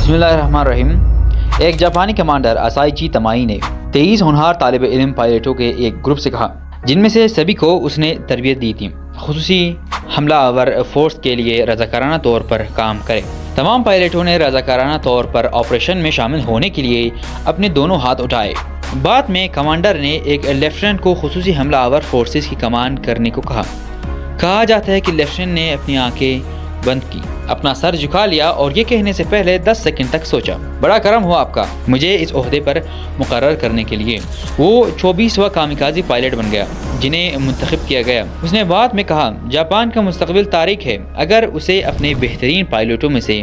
بسم اللہ الرحمن الرحیم۔ ایک جاپانی کمانڈر آسائچی تمائی نے 23 ہونہار طالب علم پائلٹوں کے ایک گروپ سے کہا جن میں سے سبھی کو اس نے تربیت دی تھی خصوصی حملہ آور فورس کے لیے رضاکارانہ طور پر کام کرے۔ تمام پائلٹوں نے رضاکارانہ طور پر آپریشن میں شامل ہونے کے لیے اپنے دونوں ہاتھ اٹھائے۔ بعد میں کمانڈر نے ایک لیفٹیننٹ کو خصوصی حملہ آور فورسز کی کمانڈ کرنے کو کہا جاتا ہے کہ لیفٹیننٹ نے اپنی آنکھیں بند کی، اپنا سر جھکا لیا اور یہ کہنے سے پہلے 10 سیکنڈ تک سوچا، بڑا کرم ہوا آپ کا مجھے اس عہدے پر مقرر کرنے کے لیے۔ وہ 24واں کامیکازی پائلٹ بن گیا جنہیں منتخب کیا گیا۔ اس نے بعد میں کہا، جاپان کا مستقبل تاریک ہے اگر اسے اپنے بہترین پائلٹوں میں سے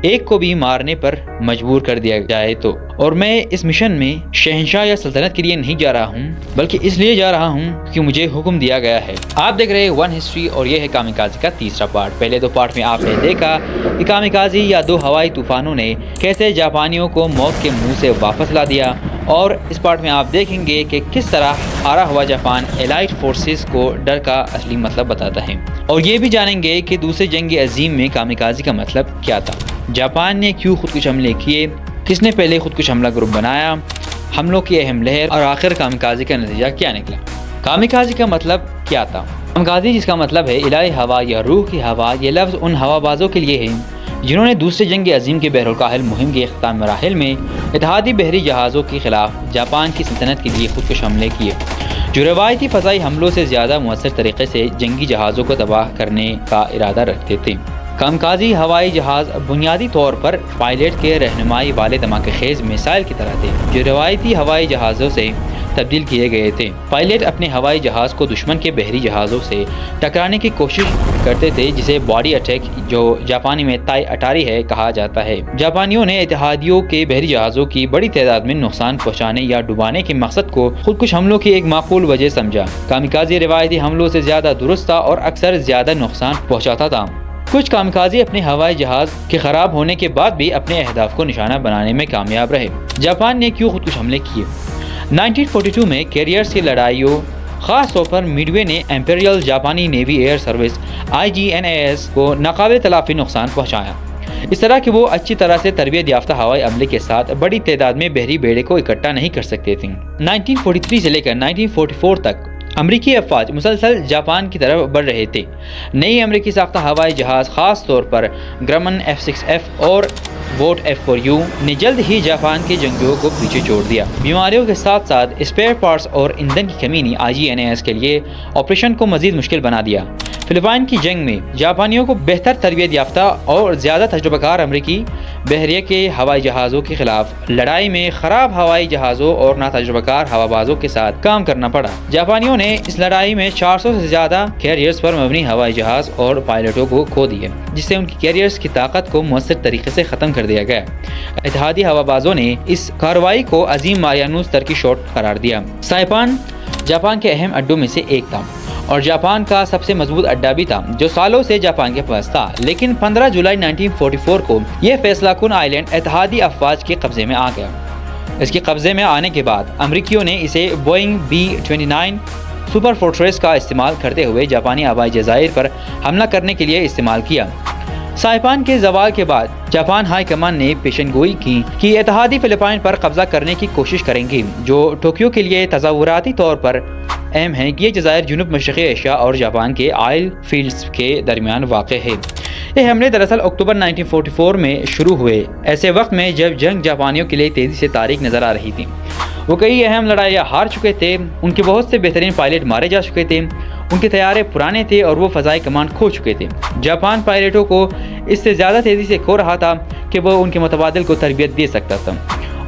ایک کو بھی مارنے پر مجبور کر دیا جائے تو، اور میں اس مشن میں شہنشاہ یا سلطنت کے لیے نہیں جا رہا ہوں بلکہ اس لیے جا رہا ہوں کہ مجھے حکم دیا گیا ہے۔ آپ دیکھ رہے ہیں ون ہسٹری اور یہ ہے کامیکازی کا تیسرا پارٹ۔ پہلے دو پارٹ میں آپ نے دیکھا کہ کامیکازی یا دو ہوائی طوفانوں نے کیسے جاپانیوں کو موت کے منہ سے واپس لا دیا، اور اس پارٹ میں آپ دیکھیں گے کہ کس طرح ہارا ہوا جاپان الائٹ فورسز کو ڈر کا اصلی مطلب بتاتا ہے، اور یہ بھی جانیں گے کہ دوسرے جنگ عظیم میں کامیکازی کا مطلب کیا تھا، جاپان نے کیوں خودکش حملے کیے، کس نے پہلے خودکش حملہ گروپ بنایا، حملوں کی اہم لہر، اور آخر کامیکازی کا نتیجہ کیا نکلا۔ کامیکازی کا مطلب کیا تھا؟ کامیکازی جس کا مطلب ہے الہی ہوا یا روح کی ہوا، یہ لفظ ان ہوا بازوں کے لیے ہے جنہوں نے دوسرے جنگ عظیم کے بحر الکاہل مہم کے اختتام مراحل میں اتحادی بحری جہازوں کے خلاف جاپان کی سلطنت کے لیے خودکش حملے کیے، جو روایتی فضائی حملوں سے زیادہ مؤثر طریقے سے جنگی جہازوں کو تباہ کرنے کا ارادہ رکھتے تھے۔ کامیکازی ہوائی جہاز بنیادی طور پر پائلٹ کے رہنمائی والے دھماکے خیز میزائل کی طرح تھے جو روایتی ہوائی جہازوں سے تبدیل کیے گئے تھے۔ پائلٹ اپنے ہوائی جہاز کو دشمن کے بحری جہازوں سے ٹکرانے کی کوشش کرتے تھے جسے باڈی اٹیک، جو جاپانی میں تائی اٹاری ہے، کہا جاتا ہے۔ جاپانیوں نے اتحادیوں کے بحری جہازوں کی بڑی تعداد میں نقصان پہنچانے یا ڈبانے کے مقصد کو خودکش حملوں کی ایک معقول وجہ سمجھا۔ کامیکازی روایتی حملوں سے زیادہ درست تھا اور اکثر زیادہ نقصان پہنچاتا تھا۔ کچھ کامیکازی اپنے ہوائی جہاز کے خراب ہونے کے بعد بھی اپنے اہداف کو نشانہ بنانے میں کامیاب رہے۔ جاپان نے کیوں خودکش حملے کیے؟ 1942 میں کیریئرز کی لڑائیوں، خاص طور پر میڈوے نے امپیریل جاپانی نیوی ایئر سروس IGNAS کو ناقابل تلافی نقصان پہنچایا، اس طرح کہ وہ اچھی طرح سے تربیت یافتہ ہوائی عملے کے ساتھ بڑی تعداد میں بحری بیڑے کو اکٹھا نہیں کر سکتے تھے۔ 1943 سے لے کر 1944 تک امریکی افواج مسلسل جاپان کی طرف بڑھ رہے تھے۔ نئی امریکی ساختہ ہوائی جہاز، خاص طور پر گرمن F-6F اور ووٹ F-4U نے جلد ہی جاپان کے جنگجوؤں کو پیچھے چھوڑ دیا۔ بیماریوں کے ساتھ ساتھ اسپیئر پارٹس اور ایندھن کی کمی نے IGNAS کے لیے آپریشن کو مزید مشکل بنا دیا۔ فلپائن کی جنگ میں جاپانیوں کو بہتر تربیت یافتہ اور زیادہ تجربہ کار امریکی بحریہ کے ہوائی جہازوں کے خلاف لڑائی میں خراب ہوائی جہازوں اور ناتجربہ کار ہوا بازوں کے ساتھ کام کرنا پڑا۔ جاپانیوں نے اس لڑائی میں 400 سے زیادہ کیریئرز پر مبنی ہوائی جہاز اور پائلٹوں کو کھو دیے، جس سے ان کی کیریئرز کی طاقت کو مؤثر طریقے سے ختم کر دیا گیا۔ اتحادی ہوا بازوں نے اس کارروائی کو عظیم ماریانوس ترکی شاٹ قرار دیا۔ سائپان جاپان کے اہم اڈوں میں سے ایک تھا اور جاپان کا سب سے مضبوط اڈا بھی تھا جو سالوں سے جاپان کے پاس تھا، لیکن 15 جولائی 1944 کو یہ فیصلہ کن آئیلینڈ اتحادی افواج کے قبضے میں آ گیا۔ اس کے قبضے میں آنے کے بعد امریکیوں نے اسے بوئنگ B-29 سپر فورٹریس کا استعمال کرتے ہوئے جاپانی آبائی جزائر پر حملہ کرنے کے لیے استعمال کیا۔ سائپان کے زوال کے بعد جاپان ہائی کمان نے پیشن گوئی کی کہ اتحادی فلپائن پر قبضہ کرنے کی کوشش کریں گے، جو ٹوکیو کے لیے تصوراتی طور پر اہم ہے کہ یہ جزائر جنوب مشرقی ایشیا اور جاپان کے آئل فیلڈز کے درمیان واقع ہے۔ یہ حملے دراصل اکتوبر 1944 میں شروع ہوئے، ایسے وقت میں جب جنگ جاپانیوں کے لیے تیزی سے تاریک نظر آ رہی تھی۔ وہ کئی اہم لڑائیاں ہار چکے تھے، ان کے بہت سے بہترین پائلٹ مارے جا چکے تھے، ان کے طیارے پرانے تھے اور وہ فضائی کمانڈ کھو چکے تھے۔ جاپان پائلٹوں کو اس سے زیادہ تیزی سے کھو رہا تھا کہ وہ ان کے متبادل کو تربیت دے سکتا تھا،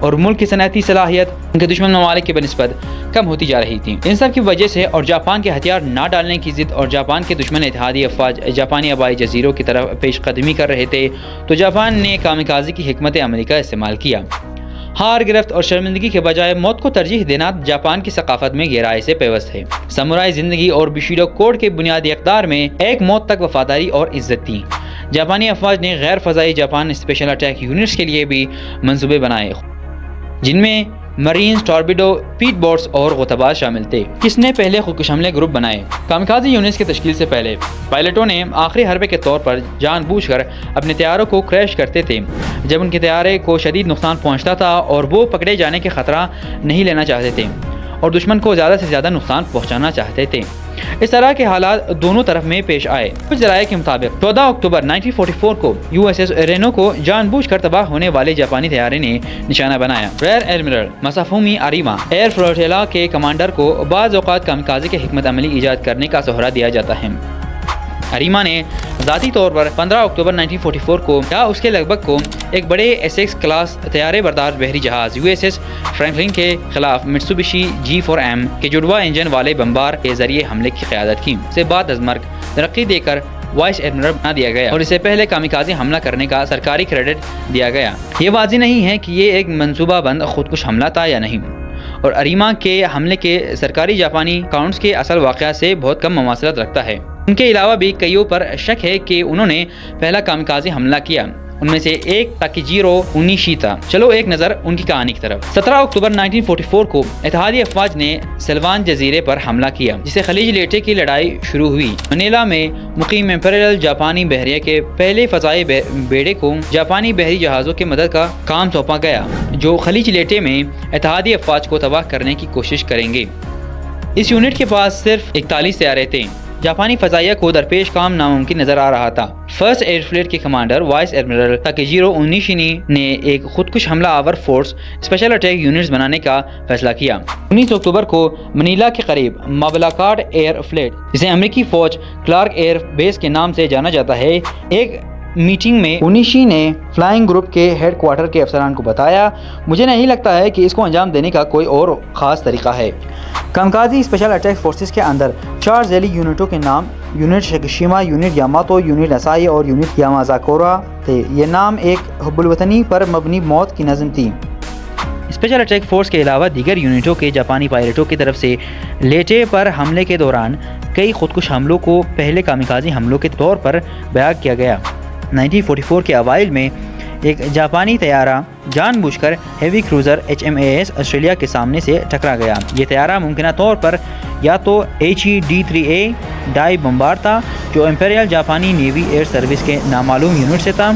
اور ملک کی صنعتی صلاحیت ان کے دشمن ممالک کے بنسبت کم ہوتی جا رہی تھی۔ ان سب کی وجہ سے اور جاپان کے ہتھیار نہ ڈالنے کی ضد اور جاپان کے دشمن اتحادی افواج جاپانی آبائی جزیروں کی طرف پیش قدمی کر رہے تھے، تو جاپان نے کامیکازی کی حکمت عملی کا استعمال کیا۔ ہار، گرفت اور شرمندگی کے بجائے موت کو ترجیح دینا جاپان کی ثقافت میں گہرائی سے پیوست ہے۔ سامورائی زندگی اور بشیڈو کوڈ کے بنیادی اقدار میں ایک موت تک وفاداری اور عزت تھی۔ جاپانی افواج نے غیر فضائی جاپان اسپیشل اٹیک یونٹس کے لیے بھی منصوبے بنائے، جن میں مرینز، ٹارپیڈو، پیٹ بوٹس اور غوطہ شامل تھے۔ کس نے پہلے خودکش حملے گروپ بنائے؟ کامیکازی یونٹس کی تشکیل سے پہلے پائلٹوں نے آخری حربے کے طور پر جان بوجھ کر اپنے طیاروں کو کریش کرتے تھے جب ان کے طیارے کو شدید نقصان پہنچتا تھا اور وہ پکڑے جانے کے خطرہ نہیں لینا چاہتے تھے اور دشمن کو زیادہ سے زیادہ نقصان پہنچانا چاہتے تھے۔ اس طرح کے حالات دونوں طرف میں پیش آئے۔ کچھ ذرائع کے مطابق 14 اکتوبر 1944 کو USS رینو کو جان بوجھ کر تباہ ہونے والے جاپانی طیارے نے نشانہ بنایا۔ ریئر ایڈمرل مسافومی آریما ایئر فلوٹیلا کے کمانڈر کو بعض اوقات کامیکازی کی حکمت عملی ایجاد کرنے کا سہرا دیا جاتا ہے۔ آریما نے ذاتی طور پر 15 اکتوبر 1944 کو یا اس کے لگ بھگ کو ایک بڑے ایسیکس کلاس طیارے بردار بحری جہاز USS فرینکلن کے خلاف مٹسوبشی G4M کے جڑواں انجن والے بمبار کے ذریعے حملے کی قیادت کی۔ اسے بعد از مرگ ترقی دے کر وائس ایڈمرل بنا دیا گیا اور اسے پہلے کامیکازی حملہ کرنے کا سرکاری کریڈٹ دیا گیا۔ یہ واضح نہیں ہے کہ یہ ایک منصوبہ بند خودکش حملہ تھا یا نہیں، اور آریما کے حملے کے سرکاری جاپانی اکاؤنٹس کے اصل واقعہ سے بہت کم مماثلت رکھتا ہے۔ ان کے علاوہ بھی کئیوں پر شک ہے کہ انہوں نے پہلا کامیکازی حملہ کیا۔ ان میں سے ایک تاکیجیرو اونیشی تھا۔ چلو ایک نظر ان کی کہانی کی طرف۔ 17 اکتوبر 1944 کو اتحادی افواج نے سلوان جزیرے پر حملہ کیا جسے خلیج لیٹے کی لڑائی شروع ہوئی۔ منیلا میں مقیم امپیریل جاپانی بحریہ کے پہلے فضائی بیڑے کو جاپانی بحری جہازوں کی مدد کا کام سونپا گیا جو خلیج لیٹے میں اتحادی افواج کو تباہ کرنے کی کوشش کریں گے۔ اس یونٹ کے پاس صرف 41 طیارے تھے۔ جاپانی فضائیہ کو درپیش کام ناممکن نظر آ رہا تھا۔ فرسٹ ایئر فلیٹ کے کمانڈر وائس ایڈمرل تاکیجیرو اونیشی نے ایک خودکش حملہ آور فورس اسپیشل اٹیک یونٹس بنانے کا فیصلہ کیا۔ 19 اکتوبر کو منیلا کے قریب مابلاکاڈ ایئر فلیٹ، جسے امریکی فوج کلارک ایئر بیس کے نام سے جانا جاتا ہے، ایک میٹنگ میں اونیشی نے فلائنگ گروپ کے ہیڈ کوارٹر کے افسران کو بتایا، مجھے نہیں لگتا ہے کہ اس کو انجام دینے کا کوئی اور خاص طریقہ ہے۔ کامیکازی اسپیشل اٹیک فورسز کے اندر 4 ذیلی یونٹوں کے نام یونٹ شکشیما، یونٹ یاماتو، یونٹ اسائی اور یونٹ یامازاکورا تھے۔ یہ نام ایک حب الوطنی پر مبنی موت کی نظم تھی۔ اسپیشل اٹیک فورس کے علاوہ دیگر یونٹوں کے جاپانی پائلٹوں کی طرف سے لیٹے پر حملے کے دوران کئی خودکش حملوں کو پہلے کامیکازی حملوں کے طور پر بیان کیا گیا۔ 1944 کے اوائل میں ایک جاپانی طیارہ جان بوجھ کر ہیوی کروزر HMAS آسٹریلیا کے سامنے سے ٹکرا گیا۔ یہ طیارہ ممکنہ طور پر یا تو HE-D3A ڈائی بمبار تھا جو امپیریل جاپانی نیوی ایئر سروس کے نامعلوم یونٹ سے تھا،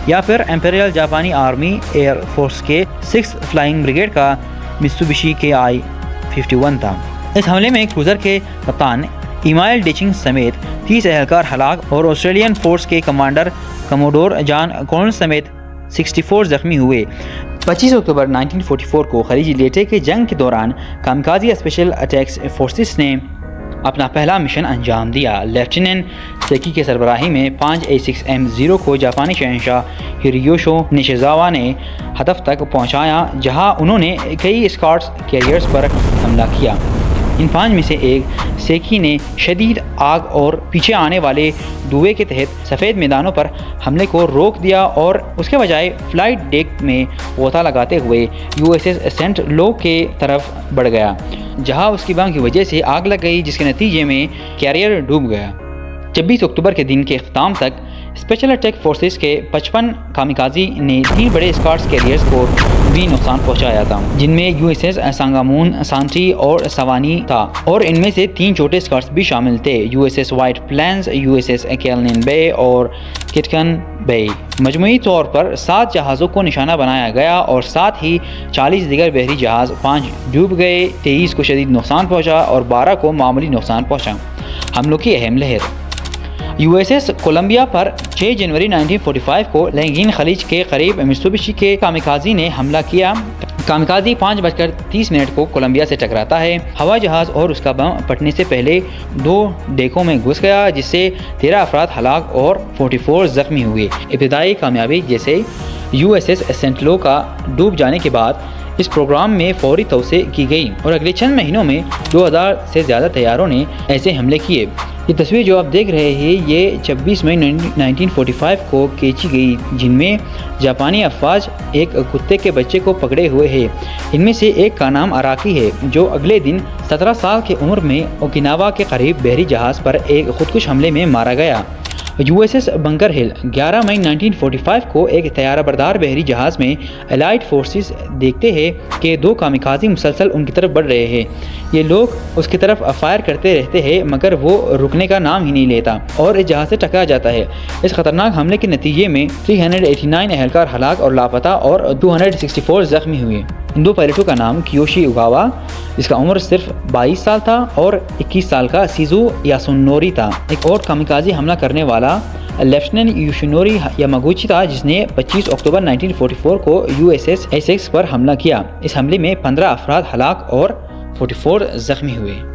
یا پھر امپیریل جاپانی آرمی ایئر فورس کے 6 فلائنگ بریگیڈ کا متسوبشی KI-51 تھا۔ اس حملے میں کروزر کے کپتان ایمائل ڈیچنگ سمیت 30 اہلکار ہلاک اور آسٹریلین فورس کے کمانڈر کموڈور جان کونل سمیت 64 زخمی ہوئے۔ 25 اکتوبر 1944 کو خلیج لیٹے کے جنگ کے دوران کامیکازی اسپیشل اٹیکس فورسز نے اپنا پہلا مشن انجام دیا۔ لیفٹیننٹ سیکی کے سربراہی میں 5 A6M0 کو جاپانی شہنشاہ ہیروشی نیشیزاوا نے ہدف تک پہنچایا جہاں انہوں نے کئی اسکارٹس کیریئرز پر حملہ کیا۔ ان 5 میں سے ایک سیکی نے شدید آگ اور پیچھے آنے والے دھوئے کے تحت سفید میدانوں پر حملے کو روک دیا اور اس کے بجائے فلائٹ ڈیک میں غوطہ لگاتے ہوئے USS سینٹ لو کے طرف بڑھ گیا جہاں اس کی بم کی وجہ سے آگ لگ گئی جس کے نتیجے میں کیریئر ڈوب گیا۔ 26 اکتوبر کے دن کے اختتام تک اسپیشل اٹیک فورسز کے 55 کامیکازی نے 3 بڑے اسکارٹس کیریئرز کو بھی نقصان پہنچایا تھا جن میں USS سانگامون، سانٹی اور سوانی تھا، اور ان میں سے 3 چھوٹے اسکارٹس بھی شامل تھے، USS وائٹ پلینز، USS کیلنن بے اور کٹکن بے۔ مجموعی طور پر 7 جہازوں کو نشانہ بنایا گیا اور ساتھ ہی 40 دیگر بحری جہاز، 5 ڈوب گئے، 23 کو شدید نقصان پہنچا اور 12 کو معمولی نقصان پہنچا۔ حملوں کی اہم لہر: USS کولمبیا پر 6 جنوری 1945 کو لینگین خلیج کے قریب متسوبشی کے کامیکازی نے حملہ کیا۔ کامیکازی 5:30 کو کولمبیا سے ٹکراتا ہے۔ ہوائی جہاز اور اس کا بم پھٹنے سے پہلے 2 ڈیکوں میں گھس گیا جس سے 13 افراد ہلاک اور 44 زخمی ہوئے۔ ابتدائی کامیابی جیسے USS سینٹ لو کا ڈوب جانے کے بعد اس پروگرام میں فوری توسیع کی گئی اور اگلے چند مہینوں میں 2000 سے زیادہ طیاروں نے ایسے حملے کیے۔ یہ تصویر جو آپ دیکھ رہے ہیں یہ 26 مئی 1945 کو کھینچی گئی جن میں جاپانی افواج ایک کتے کے بچے کو پکڑے ہوئے ہیں۔ ان میں سے ایک کا نام اراکی ہے جو اگلے دن 17 سال کی عمر میں اوکیناوا کے قریب بحری جہاز پر ایک خودکش حملے میں مارا گیا۔ USS بنکر ہل 11 مئی 1945 کو ایک طیارہ بردار بحری جہاز میں الائڈ فورسز دیکھتے ہیں کہ 2 کامیکازی مسلسل ان کی طرف بڑھ رہے ہیں۔ یہ لوگ اس کی طرف فائر کرتے رہتے ہیں مگر وہ رکنے کا نام ہی نہیں لیتا اور اس جہاز سے ٹکرا جاتا ہے۔ اس خطرناک حملے کے نتیجے میں 389 اہلکار ہلاک اور لاپتہ اور 264 زخمی ہوئے۔ ان 2 پائلٹوں کا نام کیوشی اوگاوا جس کا عمر صرف 22 سال تھا اور 21 سال کا سیزو یاسونوری تھا۔ ایک اور کامیکازی حملہ کرنے والا لیفٹیننٹ یوشینوری یاماگوچی تھا جس نے 25 اکتوبر 1944 کو USS ایسیکس پر حملہ کیا۔ اس حملے میں 15 افراد ہلاک اور 44 زخمی ہوئے۔